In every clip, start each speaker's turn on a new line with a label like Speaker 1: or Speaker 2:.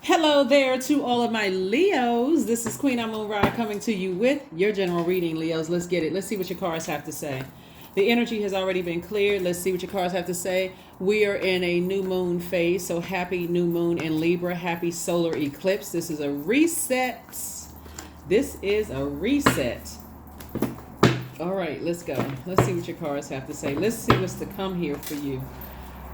Speaker 1: Hello there to all of my Leos. This is Queen Amun Ra coming to you with your general reading, Leos. Let's get it. Let's see what your cards have to say. The energy has already been cleared. Let's see what your cards have to say. We are in a new moon phase, so happy new moon in Libra. Happy solar eclipse. This is a reset. This is a reset. All right, let's go. Let's see what your cards have to say. Let's see what's to come here for you.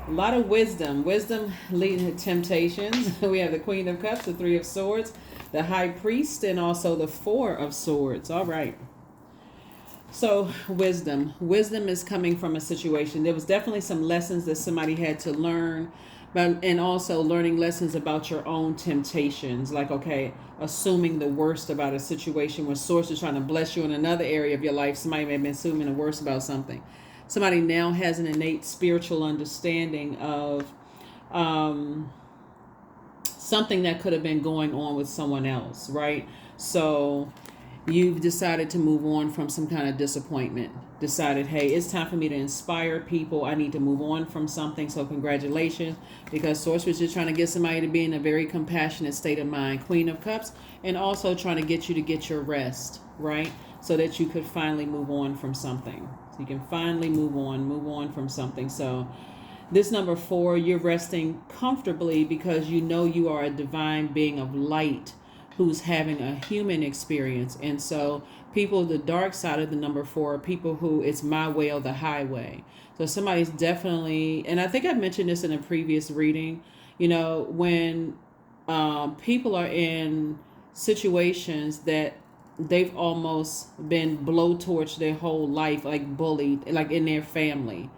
Speaker 1: A lot of wisdom. Wisdom leading to temptations. We have the Queen of Cups, the Three of Swords, the High Priest, and also the Four of Swords. All right. So wisdom. Wisdom is coming from a situation. There was definitely some lessons that somebody had to learn, and also learning lessons about your own temptations. Like, okay, assuming the worst about a situation where source is trying to bless you in another area of your life. Somebody may have been assuming the worst about something. Somebody now has an innate spiritual understanding of something that could have been going on with someone else, right? So you've decided to move on from some kind of disappointment. Decided, hey, it's time for me to inspire people. I need to move on from something. So congratulations, because Source was just trying to get somebody to be in a very compassionate state of mind. Queen of Cups, and also trying to get you to get your rest, right? So that you could finally move on from something. So you can finally move on from something. So this number 4, you're resting comfortably because you know you are a divine being of light who's having a human experience. And so people, the dark side of the number 4, are people who it's my way or the highway. So somebody's definitely, and I think I mentioned this in a previous reading, when people are in situations that they've almost been blowtorched their whole life, like bullied, like in their family.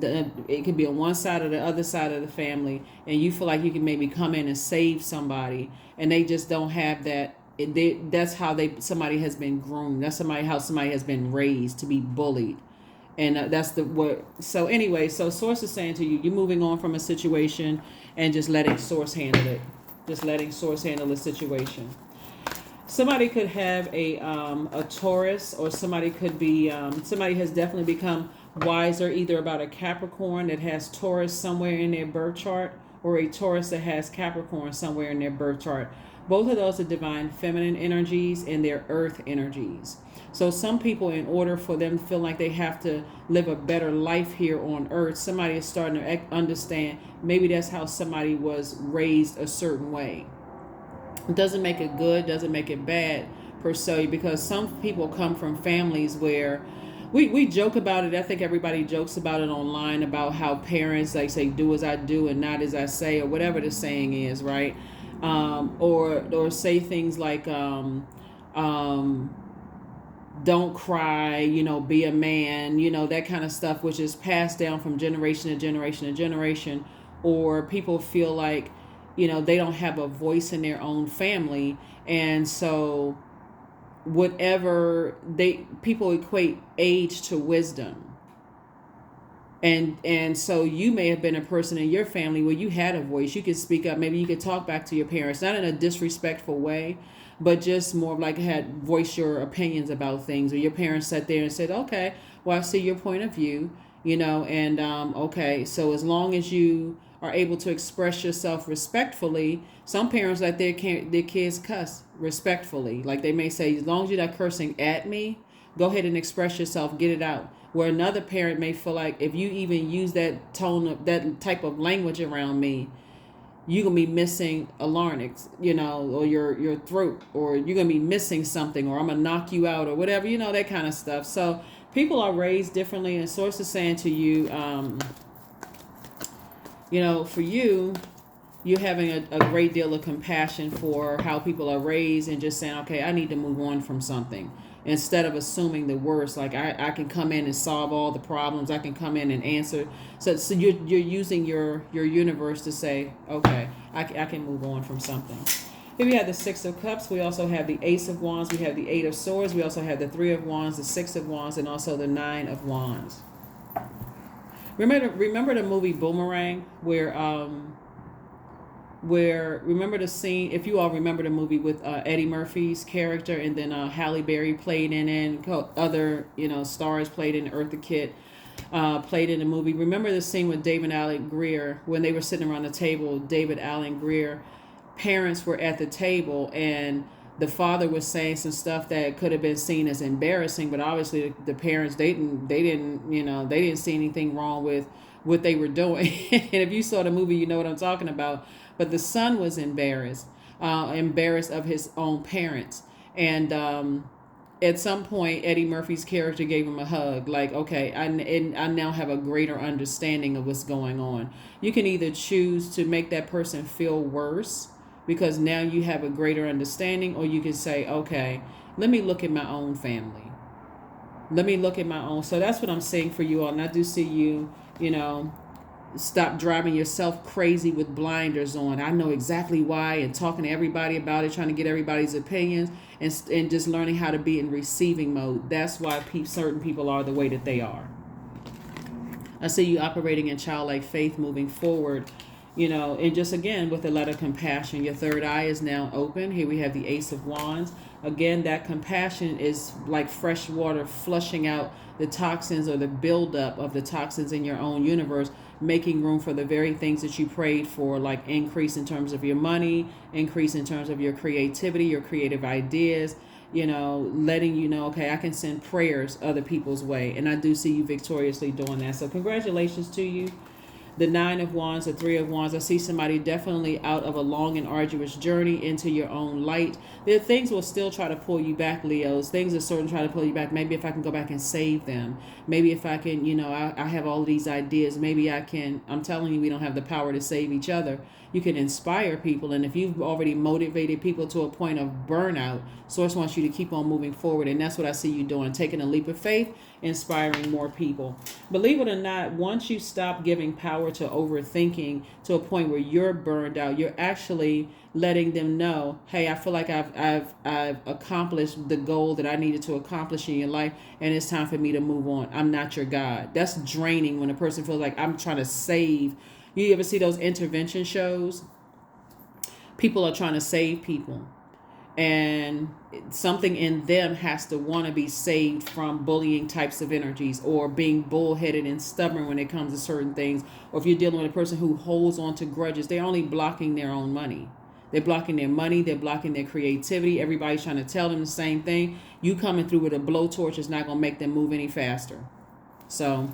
Speaker 1: It could be on one side or the other side of the family, and you feel like you can maybe come in and save somebody, and they just don't have that. That's how somebody has been groomed. That's how somebody has been raised to be bullied, and that's the what. So anyway, so Source is saying to you, you're moving on from a situation and just letting Source handle it. Just letting Source handle the situation. Somebody could have a Taurus, or somebody could be somebody has definitely become wiser, either about a Capricorn that has Taurus somewhere in their birth chart, or a Taurus that has Capricorn somewhere in their birth chart. Both of those are divine feminine energies and they're earth energies. So some people, in order for them to feel like they have to live a better life here on earth, somebody is starting to understand maybe that's how somebody was raised a certain way. It doesn't make it good, doesn't make it bad per se, because some people come from families where we joke about it. I think everybody jokes about it online, about how parents, like, say, do as I do and not as I say, or whatever the saying is, right? Or say things like don't cry, be a man, that kind of stuff, which is passed down from generation to generation to generation. Or people feel like they don't have a voice in their own family, and so whatever people equate age to wisdom. And so you may have been a person in your family where you had a voice, you could speak up, maybe you could talk back to your parents, not in a disrespectful way, but just more like had voiced your opinions about things, or your parents sat there and said, okay, well, I see your point of view, and okay, so as long as you are able to express yourself respectfully. Some parents let their kids cuss respectfully. Like, they may say, as long as you're not cursing at me, go ahead and express yourself, get it out. Where another parent may feel like, if you even use that tone of that type of language around me, you're gonna be missing a larynx, or your throat, or you're gonna be missing something, or I'm gonna knock you out, or whatever, that kind of stuff. So people are raised differently, and Source is saying to you, for you, you're having a great deal of compassion for how people are raised, and just saying, okay, I need to move on from something, instead of assuming the worst. Like, I can come in and solve all the problems. I can come in and answer. So you're using your universe to say, okay, I can move on from something. Here we have the Six of Cups. We also have the Ace of Wands. We have the Eight of Swords. We also have the Three of Wands, the Six of Wands, and also the Nine of Wands. Remember the movie Boomerang, where remember the scene, if you all remember the movie, with Eddie Murphy's character, and then Halle Berry played in it, and other stars played in, Eartha Kitt played in the movie. Remember the scene with David Allen Greer, when they were sitting around the table, David Allen Greer parents were at the table and the father was saying some stuff that could have been seen as embarrassing, but obviously the parents, they didn't see anything wrong with what they were doing. And if you saw the movie, you know what I'm talking about. But the son was embarrassed of his own parents. And at some point, Eddie Murphy's character gave him a hug, like, okay, I now have a greater understanding of what's going on. You can either choose to make that person feel worse because now you have a greater understanding, or you can say, okay, let me look at my own family. Let me look at my own. So that's what I'm saying for you all. And I do see you, stop driving yourself crazy with blinders on. I know exactly why, and talking to everybody about it, trying to get everybody's opinions, and just learning how to be in receiving mode. That's why certain people are the way that they are. I see you operating in childlike faith moving forward, and just again with a lot of compassion. Your third eye is now open. Here we have the Ace of Wands. Again, that compassion is like fresh water flushing out the toxins or the buildup of the toxins in your own universe, making room for the very things that you prayed for, like increase in terms of your money, increase in terms of your creativity, your creative ideas, letting you know, okay, I can send prayers other people's way. And I do see you victoriously doing that. So congratulations to you. The Nine of Wands, the Three of Wands. I see somebody definitely out of a long and arduous journey into your own light. There things will still try to pull you back, Leos. Things are certain try to pull you back. Maybe if I can go back and save them. Maybe if I can, I have all these ideas. Maybe I can. I'm telling you, we don't have the power to save each other. You can inspire people. And if you've already motivated people to a point of burnout, Source wants you to keep on moving forward. And that's what I see you doing. Taking a leap of faith, inspiring more people. Believe it or not, once you stop giving power to overthinking to a point where you're burned out, you're actually letting them know, hey, I feel like I've accomplished the goal that I needed to accomplish in your life, and it's time for me to move on. I'm not your God. That's draining when a person feels like I'm trying to save. You ever see those intervention shows? People are trying to save people, and something in them has to want to be saved from bullying types of energies, or being bullheaded and stubborn when it comes to certain things. Or if you're dealing with a person who holds on to grudges, they're only blocking their own money. They're blocking their money. They're blocking their creativity. Everybody's trying to tell them the same thing. You coming through with a blowtorch is not going to make them move any faster. So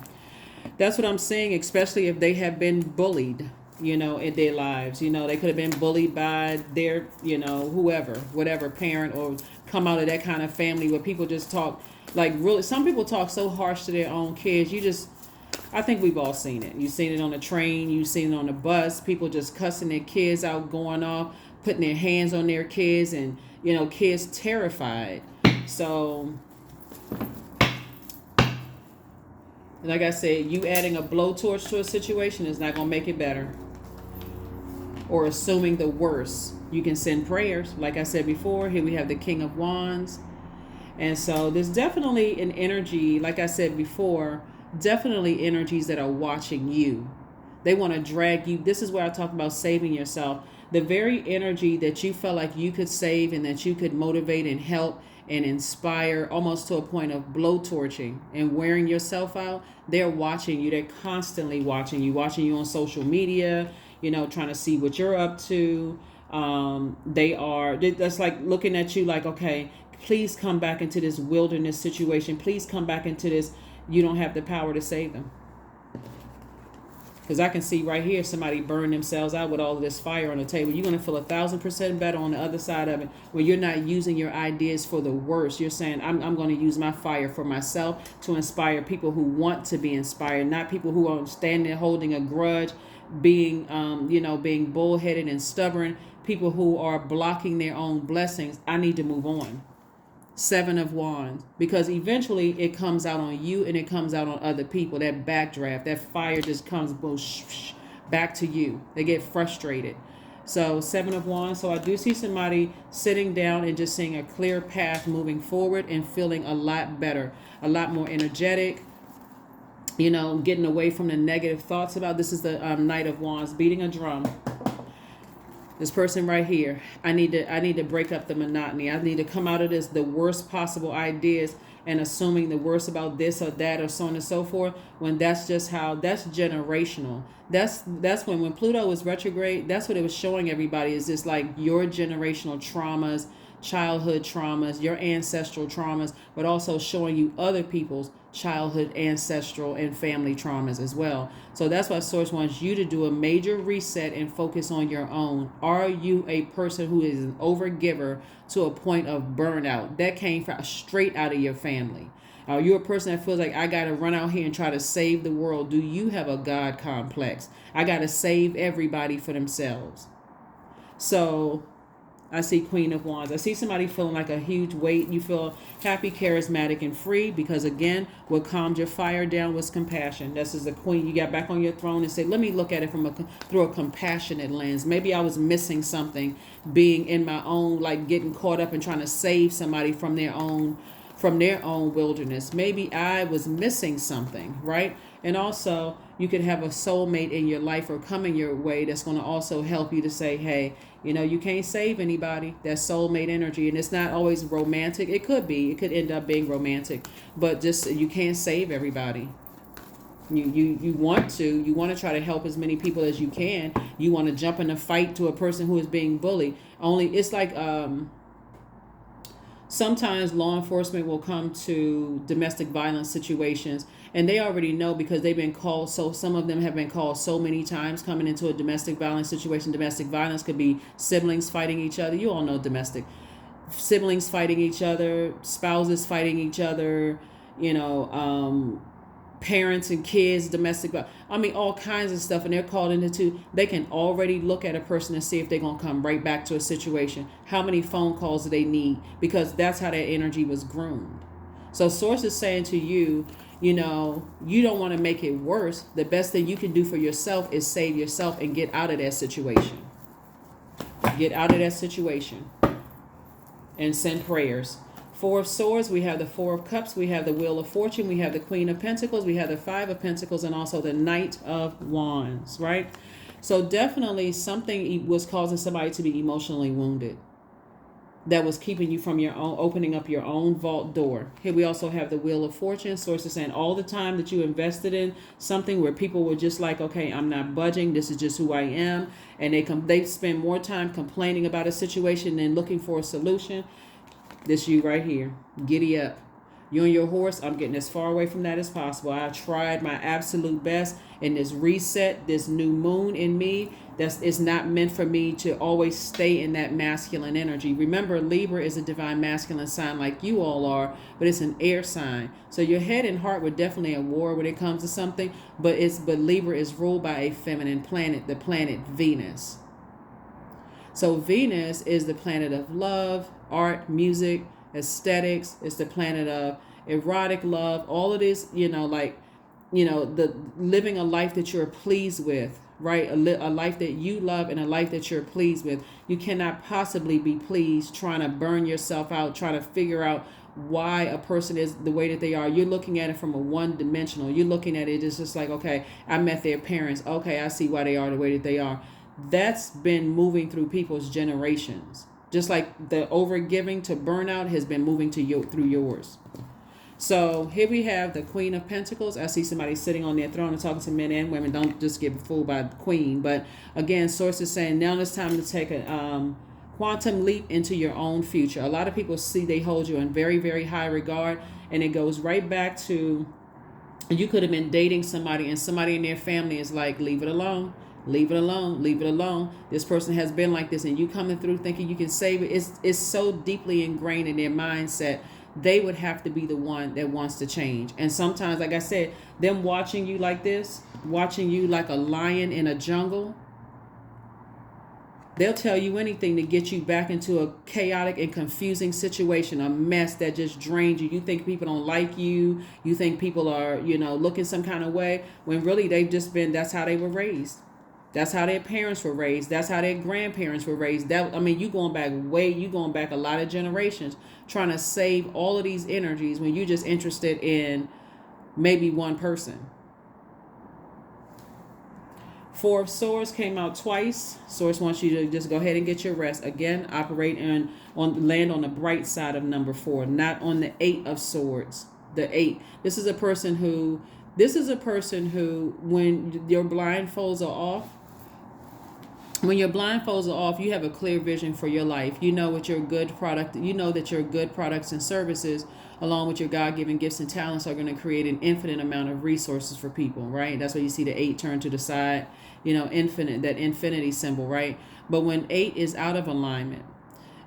Speaker 1: that's what I'm saying, especially if they have been bullied, in their lives. They could have been bullied by their, whatever parent, or come out of that kind of family where people just talk, like, really, some people talk so harsh to their own kids. I think we've all seen it. You've seen it on the train. You've seen it on the bus. People just cussing their kids out, going off, putting their hands on their kids, and, kids terrified. So, like I said, you adding a blowtorch to a situation is not going to make it better. Or assuming the worst. You can send prayers. Like I said before, here we have the King of Wands. And so there's definitely an energy, like I said before, definitely energies that are watching you. They want to drag you. This is where I talk about saving yourself. The very energy that you felt like you could save and that you could motivate and help and inspire, almost to a point of blowtorching and wearing yourself out, they're watching you. They're constantly watching you on social media, trying to see what you're up to. That's like looking at you like, okay, please come back into this wilderness situation. Please come back into this. You don't have the power to save them. Because I can see right here somebody burn themselves out with all of this fire on the table. You're going to feel 1,000% better on the other side of it, when you're not using your ideas for the worst. You're saying, I'm going to use my fire for myself to inspire people who want to be inspired, not people who are standing holding a grudge, being bullheaded and stubborn, people who are blocking their own blessings. I need to move on. Seven of Wands, because eventually it comes out on you and it comes out on other people. That backdraft, that fire just comes back to you. They get frustrated. So Seven of Wands. So I do see somebody sitting down and just seeing a clear path moving forward and feeling a lot better, a lot more energetic, getting away from the negative thoughts about. This is the Knight of Wands, beating a drum. This person right here, I need to break up the monotony. I need to come out of this, the worst possible ideas, and assuming the worst about this or that or so on and so forth, when that's just how, that's generational. That's when Pluto was retrograde, that's what it was showing everybody, is just like your generational traumas, childhood traumas, your ancestral traumas, but also showing you other people's childhood, ancestral, and family traumas as well. So that's why Source wants you to do a major reset and focus on your own. Are you a person who is an overgiver to a point of burnout? That came from straight out of your family. Are you a person that feels like, I got to run out here and try to save the world? Do you have a God complex? I got to save everybody for themselves. So I see Queen of Wands. I see somebody feeling like a huge weight. You feel happy, charismatic, and free because, again, what calmed your fire down was compassion. This is the Queen. You got back on your throne and said, let me look at it through a compassionate lens. Maybe I was missing something, being in my own, like getting caught up and trying to save somebody from their own wilderness. Maybe I was missing something, right? And also, you could have a soulmate in your life or coming your way that's going to also help you to say, hey, you can't save anybody. That soulmate energy. And it's not always romantic. It could be. It could end up being romantic. But just, you can't save everybody. You want to try to help as many people as you can. You want to jump in a fight to a person who is being bullied. Only, it's like, sometimes law enforcement will come to domestic violence situations, and they already know because they've been called. So some of them have been called so many times coming into a domestic violence situation. Domestic violence could be siblings fighting each other. You all know domestic. Siblings fighting each other, spouses fighting each other, parents and kids, domestic, all kinds of stuff. And they're called into, they can already look at a person and see if they're going to come right back to a situation. How many phone calls do they need? Because that's how that energy was groomed. So Source is saying to you, you don't want to make it worse. The best thing you can do for yourself is save yourself and get out of that situation. Get out of that situation and send prayers. Four of Swords, we have the Four of Cups, we have the Wheel of Fortune, we have the Queen of Pentacles, we have the Five of Pentacles, and also the Knight of Wands, right? So definitely something was causing somebody to be emotionally wounded. That was keeping you from your own, opening up your own vault door. Here we also have the Wheel of Fortune. Source is saying all the time that you invested in something where people were just like, okay, I'm not budging. This is just who I am. And they spend more time complaining about a situation than looking for a solution. This you right here. Giddy up. You and your horse, I'm getting as far away from that as possible. I tried my absolute best in this reset, this new moon in me. It's not meant for me to always stay in that masculine energy. Remember, Libra is a divine masculine sign like you all are, but it's an air sign. So your head and heart were definitely at war when it comes to something, but Libra is ruled by a feminine planet, the planet Venus. So Venus is the planet of love, art, music, aesthetics. It's the planet of erotic love. All of this, the living a life that you're pleased with, right? A life that you love and a life that you're pleased with. You cannot possibly be pleased trying to burn yourself out, trying to figure out why a person is the way that they are. You're looking at it from a one-dimensional. You're looking at it as just like, okay, I met their parents. Okay, I see why they are the way that they are. That's been moving through people's generations. Just like the overgiving to burnout has been moving through yours. So here we have the Queen of Pentacles. I see somebody sitting on their throne and talking to men and women. Don't just get fooled by the Queen. But again, Source is saying now it's time to take a quantum leap into your own future. A lot of people see they hold you in very, very high regard. And it goes right back to, you could have been dating somebody and somebody in their family is like, leave it alone. Leave it alone. Leave it alone. This person has been like this, and you coming through thinking you can save it. It's so deeply ingrained in their mindset. They would have to be the one that wants to change. And sometimes, like I said, them watching you like this, watching you like a lion in a jungle, they'll tell you anything to get you back into a chaotic and confusing situation, a mess that just drains you. You think people don't like you. You think people are, looking some kind of way, when really they've just been, that's how they were raised. That's how their parents were raised. That's how their grandparents were raised. You going back a lot of generations trying to save all of these energies when you're just interested in maybe one person. Four of Swords came out twice. Source wants you to just go ahead and get your rest. Again, operate land on the bright side of number 4, not on the 8 of Swords. The 8. This is a person who, when your blindfolds are off, you have a clear vision for your life. You know what your good product, you know that your good products and services, along with your God-given gifts and talents, are going to create an infinite amount of resources for people, right? That's why you see the 8 turn to the side, infinite, that infinity symbol, right? But when 8 is out of alignment,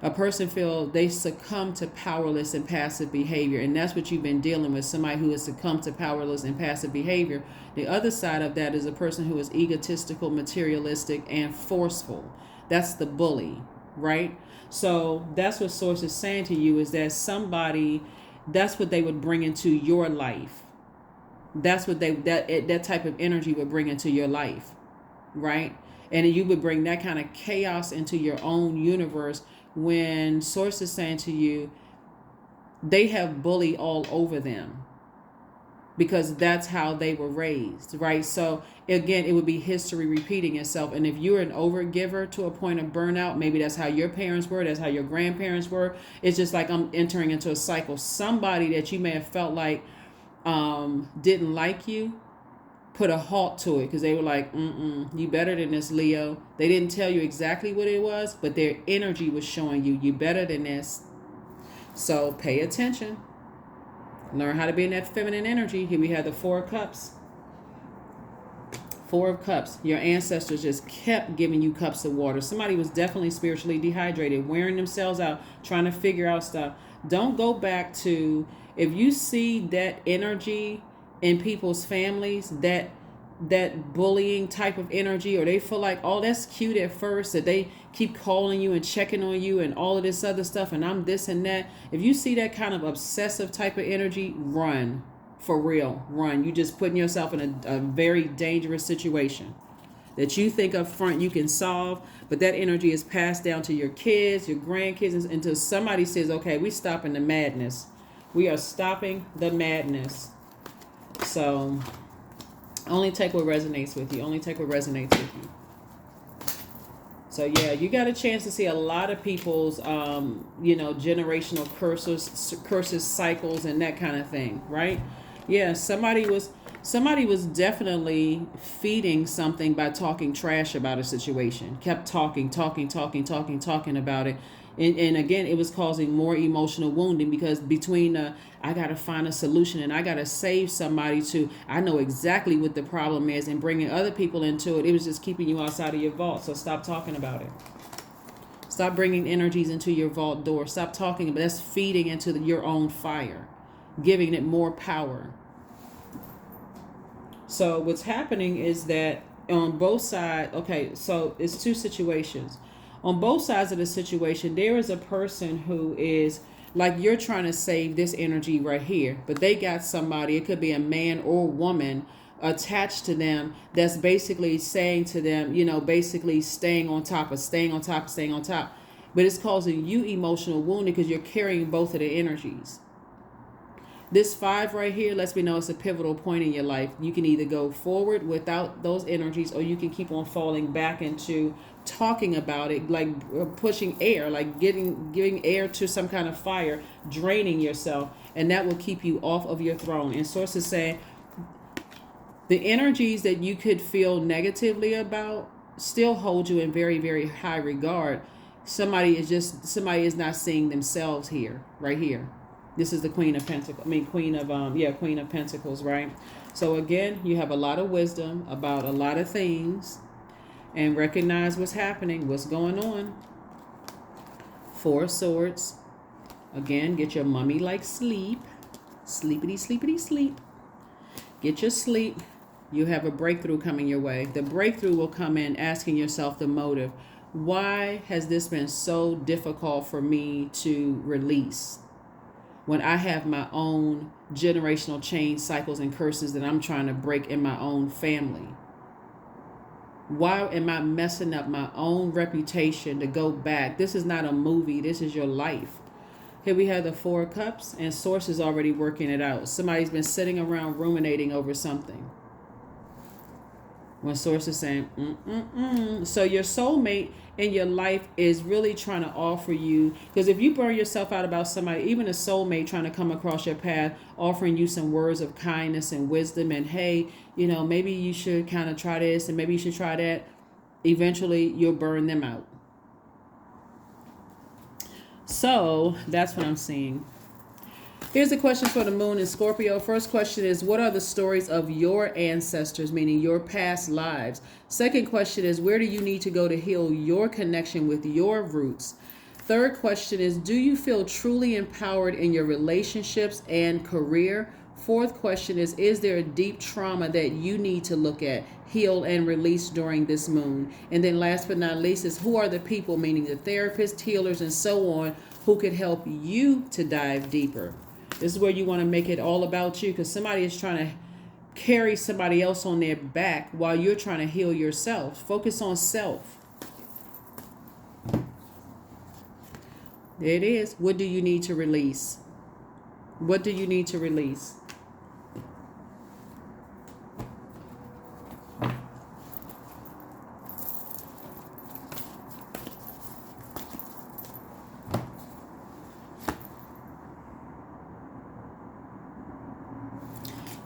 Speaker 1: a person they succumb to powerless and passive behavior. And that's what you've been dealing with, somebody who has succumbed to powerless and passive behavior. The other side of that is a person who is egotistical, materialistic, and forceful. That's the bully, right? So that's what Source is saying to you, is that that's what they would bring into your life. That's what that type of energy would bring into your life, right? And you would bring that kind of chaos into your own universe, when Source is saying to you, they have bully all over them, because that's how they were raised, right? So again, it would be history repeating itself. And if you're an overgiver to a point of burnout, maybe that's how your parents were, that's how your grandparents were. It's just like I'm entering into a cycle. Somebody that you may have felt like didn't like you, put a halt to it, because they were like, you better than this, Leo. They didn't tell you exactly what it was, but their energy was showing you better than this. So pay attention. Learn how to be in that feminine energy. Here we have the 4 of Cups. 4 of Cups. Your ancestors just kept giving you cups of water. Somebody was definitely spiritually dehydrated, wearing themselves out, trying to figure out stuff. Don't go back to, if you see that energy in people's families, that bullying type of energy, or they feel like, oh, that's cute at first, that they keep calling you and checking on you and all of this other stuff, and I'm this and that. If you see that kind of obsessive type of energy, run. For real, run. You just putting yourself in a very dangerous situation that you think up front you can solve, but that energy is passed down to your kids, your grandkids, until somebody says, okay, we're stopping the madness. We are stopping the madness. So only take what resonates with you. Only take what resonates with you. So yeah, you got a chance to see a lot of people's, generational curses, cycles, and that kind of thing, right? Yeah, somebody was definitely feeding something by talking trash about a situation. Kept talking about it. And again, it was causing more emotional wounding, because between I got to find a solution and I got to save somebody I know exactly what the problem is, and bringing other people into it, it was just keeping you outside of your vault. So stop talking about it. Stop bringing energies into your vault door. Stop talking about that's feeding into your own fire, giving it more power. So what's happening is that on both sides, okay, so it's 2 situations. On both sides of the situation, there is a person who is like, you're trying to save this energy right here, but they got somebody, it could be a man or woman attached to them, that's basically saying to them, basically staying on top. But it's causing you emotional wounding because you're carrying both of the energies. This 5 right here lets me know it's a pivotal point in your life. You can either go forward without those energies, or you can keep on falling back into talking about it, like pushing air, like giving air to some kind of fire, draining yourself, and that will keep you off of your throne. And Source is saying the energies that you could feel negatively about still hold you in very, very high regard. Somebody is not seeing themselves here, right here. This is the Queen of Pentacles. Queen of Pentacles, right? So again, you have a lot of wisdom about a lot of things, and recognize what's happening, what's going on. 4 of Swords. Again, get your mummy like sleep. Sleepity sleep. Get your sleep. You have a breakthrough coming your way. The breakthrough will come in asking yourself the motive. Why has this been so difficult for me to release, when I have my own generational chain cycles and curses that I'm trying to break in my own family? Why am I messing up my own reputation to go back? This is not a movie. This is your life. Here we have the 4 of Cups, and Source is already working it out. Somebody's been sitting around ruminating over something. When source is saying, so your soulmate in your life is really trying to offer you, because if you burn yourself out about somebody, even a soulmate trying to come across your path, offering you some words of kindness and wisdom, and hey, maybe you should kind of try this and maybe you should try that, eventually you'll burn them out. So that's what I'm seeing. Here's the question for the moon in Scorpio. First question is, what are the stories of your ancestors, meaning your past lives? Second question is, where do you need to go to heal your connection with your roots? Third question is, do you feel truly empowered in your relationships and career? Fourth question is there a deep trauma that you need to look at, heal, and release during this moon? And then last but not least is, who are the people, meaning the therapists, healers, and so on, who could help you to dive deeper? This is where you want to make it all about you, because somebody is trying to carry somebody else on their back while you're trying to heal yourself. Focus on self. There it is. What do you need to release? What do you need to release?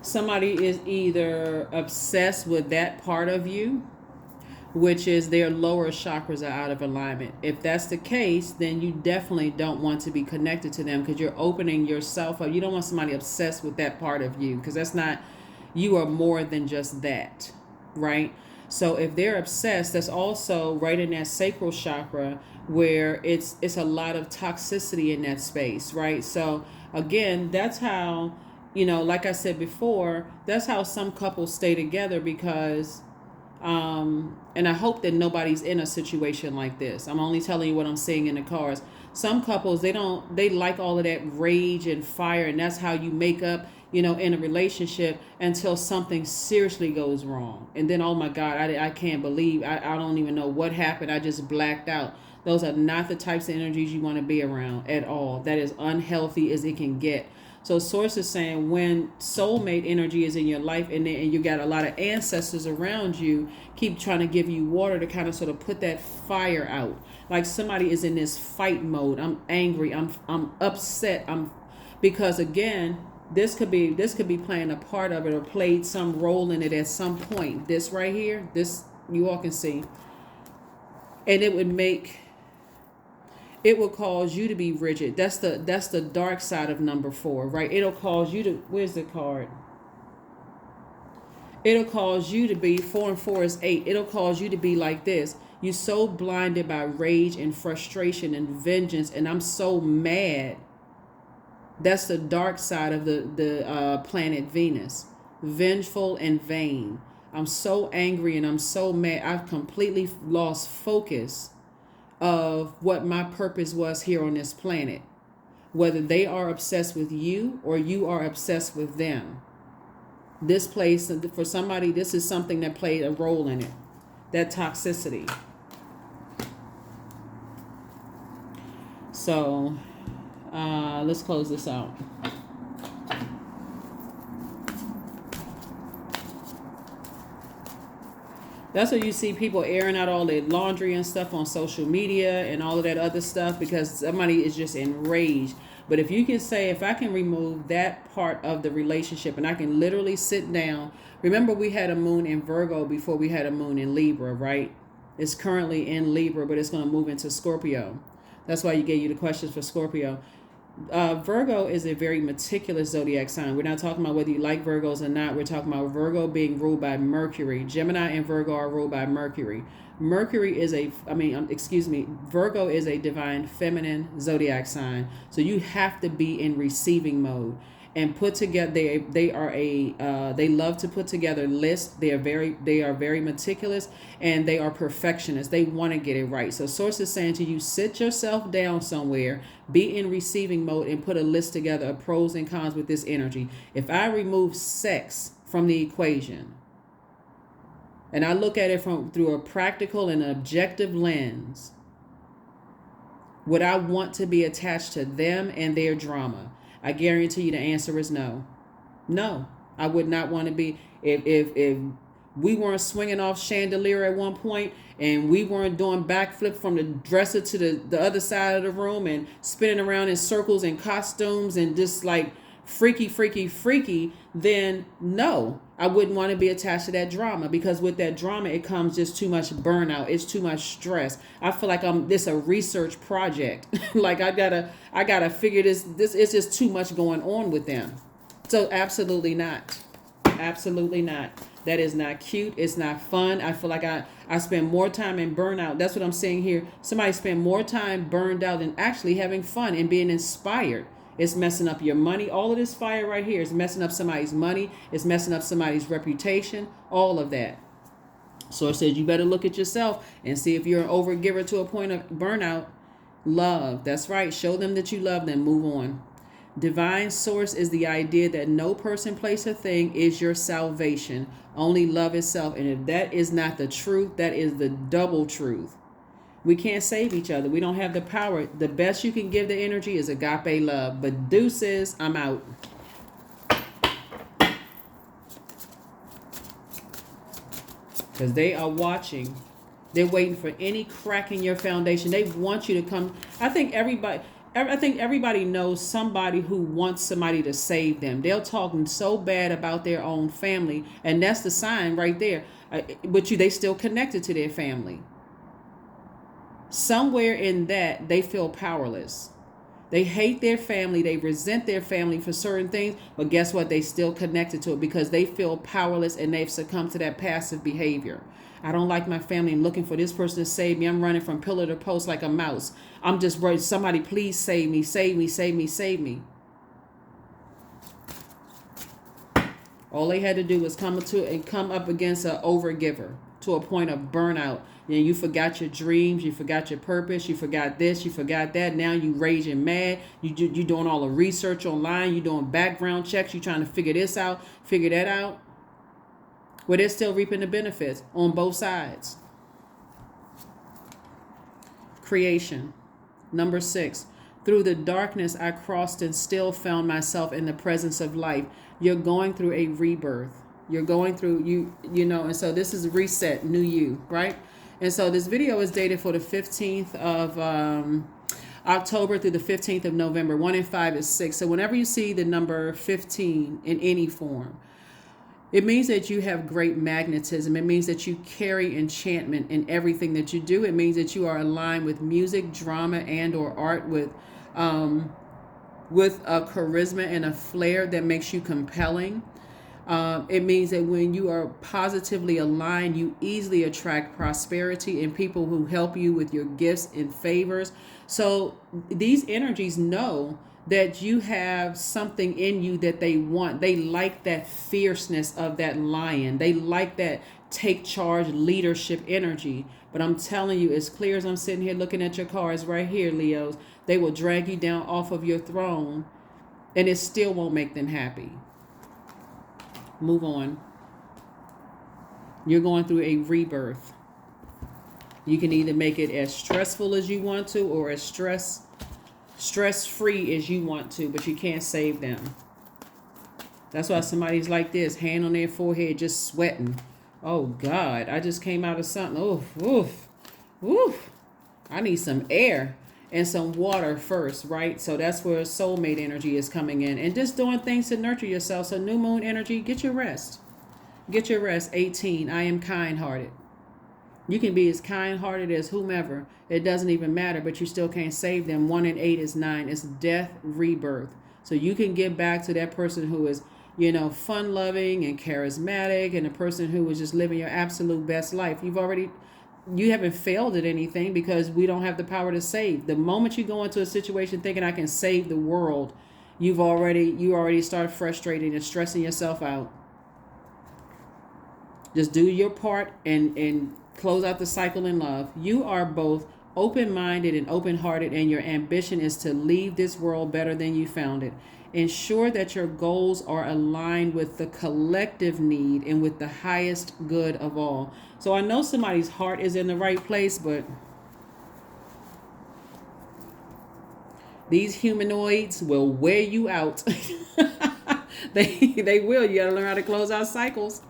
Speaker 1: Somebody is either obsessed with that part of you, which is their lower chakras are out of alignment. If that's the case, then you definitely don't want to be connected to them, because you're opening yourself up. You don't want somebody obsessed with that part of you, because that's not, you are more than just that, right? So if they're obsessed, that's also right in that sacral chakra, where it's a lot of toxicity in that space, right? So again, that's how, like I said before, that's how some couples stay together, because and I hope that nobody's in a situation like this. I'm only telling you what I'm seeing in the cards. Some couples, they like all of that rage and fire, and that's how you make up, in a relationship, until something seriously goes wrong. And then, oh my God, I can't believe, I don't even know what happened. I just blacked out. Those are not the types of energies you want to be around at all. That is unhealthy as it can get. So source is saying, when soulmate energy is in your life, and you got a lot of ancestors around you, keep trying to give you water to kind of sort of put that fire out. Like somebody is in this fight mode. I'm angry. I'm upset. Because again, this could be playing a part of it, or played some role in it at some point. This right here, this you all can see, and it will cause you to be rigid. That's the dark side of number 4, right? It'll cause you to, where's the card? It'll cause you to be, 4 and 4 is 8. It'll cause you to be like this. You're so blinded by rage and frustration and vengeance, and I'm so mad. That's the dark side of the planet Venus. Vengeful and vain. I'm so angry and I'm so mad. I've completely lost focus of what my purpose was here on this planet. Whether they are obsessed with you or you are obsessed with them. This place, for somebody, this is something that played a role in it. That toxicity. So, let's close this out. That's what you see people airing out all their laundry and stuff on social media and all of that other stuff, because somebody is just enraged. But if you can say, if I can remove that part of the relationship and I can literally sit down. Remember, we had a moon in Virgo before we had a moon in Libra, right? It's currently in Libra, but it's going to move into Scorpio. That's why you gave you the questions for Scorpio. Virgo is a very meticulous zodiac sign. We're not talking about whether you like Virgos or not. We're talking about Virgo being ruled by Mercury. Gemini and Virgo are ruled by Mercury. Virgo is a divine feminine zodiac sign. So you have to be in receiving mode and put together. They love to put together lists. They are very meticulous, and they are perfectionists. They want to get it right. So source is saying to you, sit yourself down somewhere, be in receiving mode, and put a list together of pros and cons with this energy. If I remove sex from the equation, and I look at it through a practical and objective lens, would I want to be attached to them and their drama? I guarantee you the answer is no. No, I would not want to be. If we weren't swinging off chandelier at one point, and we weren't doing backflip from the dresser to the other side of the room and spinning around in circles and costumes and just like freaky, then no, I wouldn't want to be attached to that drama, because with that drama, it comes just too much burnout. It's too much stress. I feel like this a research project. Like I gotta figure this is just too much going on with them. So absolutely not. Absolutely not. That is not cute. It's not fun. I feel like I spend more time in burnout. That's what I'm saying here. Somebody spend more time burned out than actually having fun and being inspired. It's messing up your money. All of this fire right here is messing up somebody's money. It's messing up somebody's reputation. All of that. So it says you better look at yourself and see if you're an overgiver to a point of burnout. Love. That's right. Show them that you love them. Move on. Divine source is the idea that no person, place, or thing is your salvation. Only love itself. And if that is not the truth, that is the double truth. We can't save each other. We don't have the power. The best you can give the energy is agape love. But deuces, I'm out. Because they are watching. They're waiting for any crack in your foundation. They want you to come. I think everybody knows somebody who wants somebody to save them. They're talking so bad about their own family. And that's the sign right there. But they still connected to their family. Somewhere in that, they feel powerless. They hate their family. They resent their family for certain things. But guess what? They still connected to it because they feel powerless and they've succumbed to that passive behavior. I don't like my family. I'm looking for this person to save me. I'm running from pillar to post like a mouse. I'm just worried. Somebody please save me, save me, save me, save me. All they had to do was come up against an overgiver to a point of burnout. You forgot your dreams, you forgot your purpose, you forgot this, you forgot that. Now you raging mad. You doing all the research online. You doing background checks. You trying to figure this out, figure that out. Well, they're still reaping the benefits on both sides. Creation. Number 6. Through the darkness I crossed and still found myself in the presence of life. You're going through a rebirth. You're going through, and so this is a reset, new you, right? And so this video is dated for the 15th of October through the 15th of November. 1 and 5 is 6. So whenever you see the number 15 in any form, it means that you have great magnetism. It means that you carry enchantment in everything that you do. It means that you are aligned with music, drama, and or art with a charisma and a flair that makes you compelling. It means that when you are positively aligned, you easily attract prosperity and people who help you with your gifts and favors. So these energies know that you have something in you that they want. They like that fierceness of that lion. They like that take charge leadership energy. But I'm telling you, as clear as I'm sitting here looking at your cards right here, Leos, they will drag you down off of your throne and it still won't make them happy. Move on. You're going through a rebirth. You can either make it as stressful as you want to or as stress-free as you want to, but you can't save them. That's why somebody's like this, hand on their forehead, just sweating. Oh God, I just came out of something. Oof. I need some air and some water first, right? So that's where soulmate energy is coming in. And just doing things to nurture yourself. So new moon energy, get your rest. Get your rest. 18, I am kind-hearted. You can be as kind-hearted as whomever. It doesn't even matter, but you still can't save them. 1 and 8 is 9. It's death, rebirth. So you can get back to that person who is, fun-loving and charismatic and a person who is just living your absolute best life. You haven't failed at anything because we don't have the power to save. The moment you go into a situation thinking I can save the world, you already start frustrating and stressing yourself out. Just do your part and close out the cycle in love. You are both open-minded and open-hearted, and your ambition is to leave this world better than you found it. Ensure that your goals are aligned with the collective need and with the highest good of all. So I know somebody's heart is in the right place, but these humanoids will wear you out. They will. You got to learn how to close out cycles.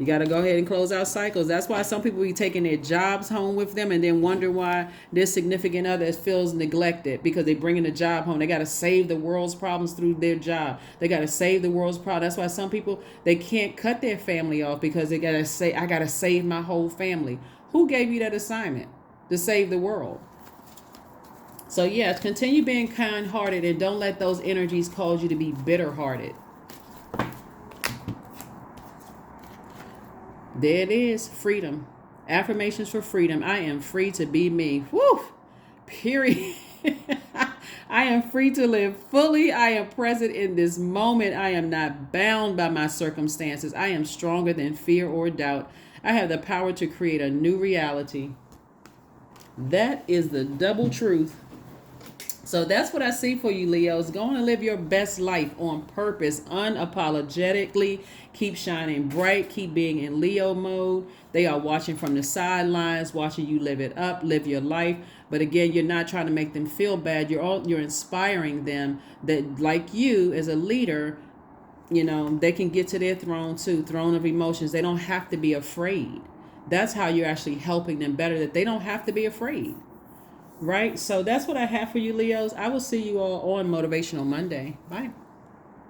Speaker 1: You got to go ahead and close out cycles. That's why some people be taking their jobs home with them and then wonder why their significant other feels neglected, because they bringing the job home. They got to save the world's problems through their job. They got to save the world's problems. That's why some people, they can't cut their family off, because they got to say, I got to save my whole family. Who gave you that assignment to save the world? So yes, continue being kind-hearted and don't let those energies cause you to be bitter-hearted. There it is, freedom. Affirmations for freedom. I am free to be me. Woo! Period. I am free to live fully. I am present in this moment. I am not bound by my circumstances. I am stronger than fear or doubt. I have the power to create a new reality. That is the double truth. So that's what I see for you, Leos. Go on and live your best life on purpose, unapologetically. Keep shining bright. Keep being in Leo mode. They are watching from the sidelines, watching you live it up, live your life. But again, you're not trying to make them feel bad. You're inspiring them that, like you as a leader, you know, they can get to their throne too, throne of emotions. They don't have to be afraid. That's how you're actually helping them better, that they don't have to be afraid. Right? So that's what I have for you, Leos. I will see you all on Motivational Monday. Bye.